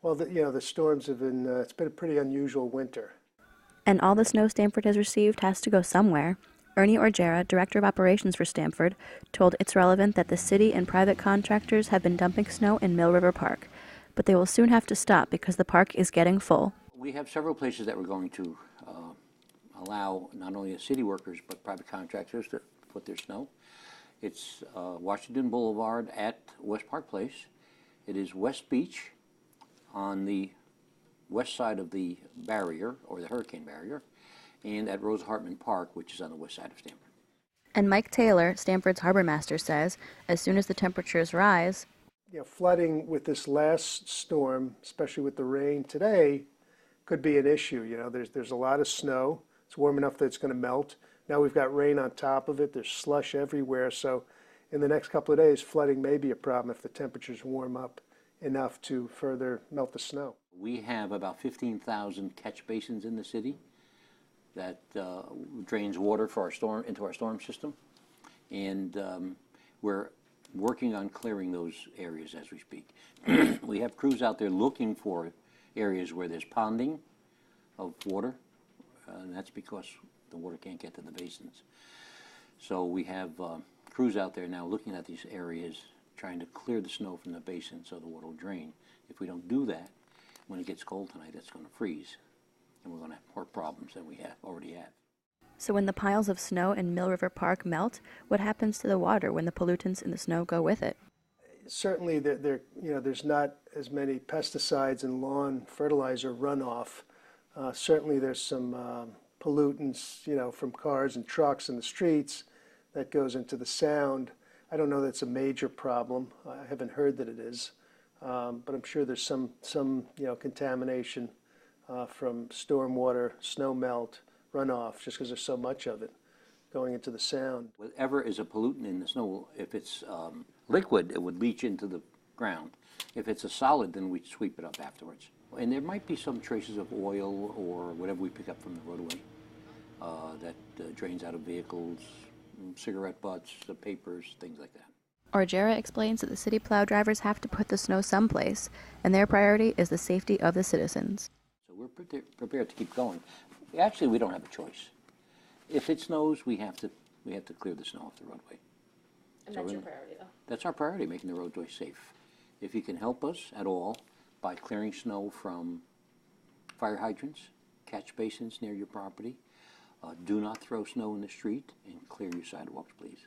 Well, the storms have been, it's been a pretty unusual winter. And all the snow Stamford has received has to go somewhere. Ernie Orgera, Director of Operations for Stamford, told It's Relevant that the city and private contractors have been dumping snow in Mill River Park, but they will soon have to stop because the park is getting full. We have several places that we're going to allow not only the city workers but private contractors to put their snow. It's Washington Boulevard at West Park Place. It is West Beach on the west side of the barrier, or the hurricane barrier, and at Rosa Hartman Park, which is on the west side of Stamford. And Mike Taylor, Stamford's harbor master, says as soon as the temperatures rise, Flooding with this last storm, especially with the rain today, could be an issue. There's a lot of snow. It's warm enough that it's going to melt. Now we've got rain on top of it. There's slush everywhere. So in the next couple of days, flooding may be a problem if the temperatures warm up enough to further melt the snow. We have about 15,000 catch basins in the city that drains water for our storm into our storm system, and we're working on clearing those areas as we speak. We have crews out there looking for areas where there's ponding of water, and that's because the water can't get to the basins. So we have crews out there now looking at these areas, trying to clear the snow from the basin so the water will drain. If we don't do that, when it gets cold tonight, it's going to freeze, and we're going to have more problems than we already have. so when the piles of snow in Mill River Park melt, what happens to the water when the pollutants in the snow go with it? Certainly, there's not as many pesticides and lawn fertilizer runoff. Certainly, there's some pollutants, from cars and trucks in the streets that goes into the sound. I don't know that it's a major problem. I haven't heard that it is, but I'm sure there's some contamination from stormwater, snow melt, runoff, just because there's so much of it going into the sound. Whatever is a pollutant in the snow, if it's liquid, it would leach into the ground. If it's a solid, then we sweep it up afterwards. And there might be some traces of oil or whatever we pick up from the roadway that drains out of vehicles, cigarette butts, the papers, things like that. Orgera explains that the city plow drivers have to put the snow someplace, and their priority is the safety of the citizens. So we're prepared to keep going. Actually, we don't have a choice. If it snows, we have to clear the snow off the roadway. And that's your priority, though? That's our priority, making the roadway safe. If you can help us at all by clearing snow from fire hydrants, catch basins near your property, do not throw snow in the street, and clear your sidewalks, please.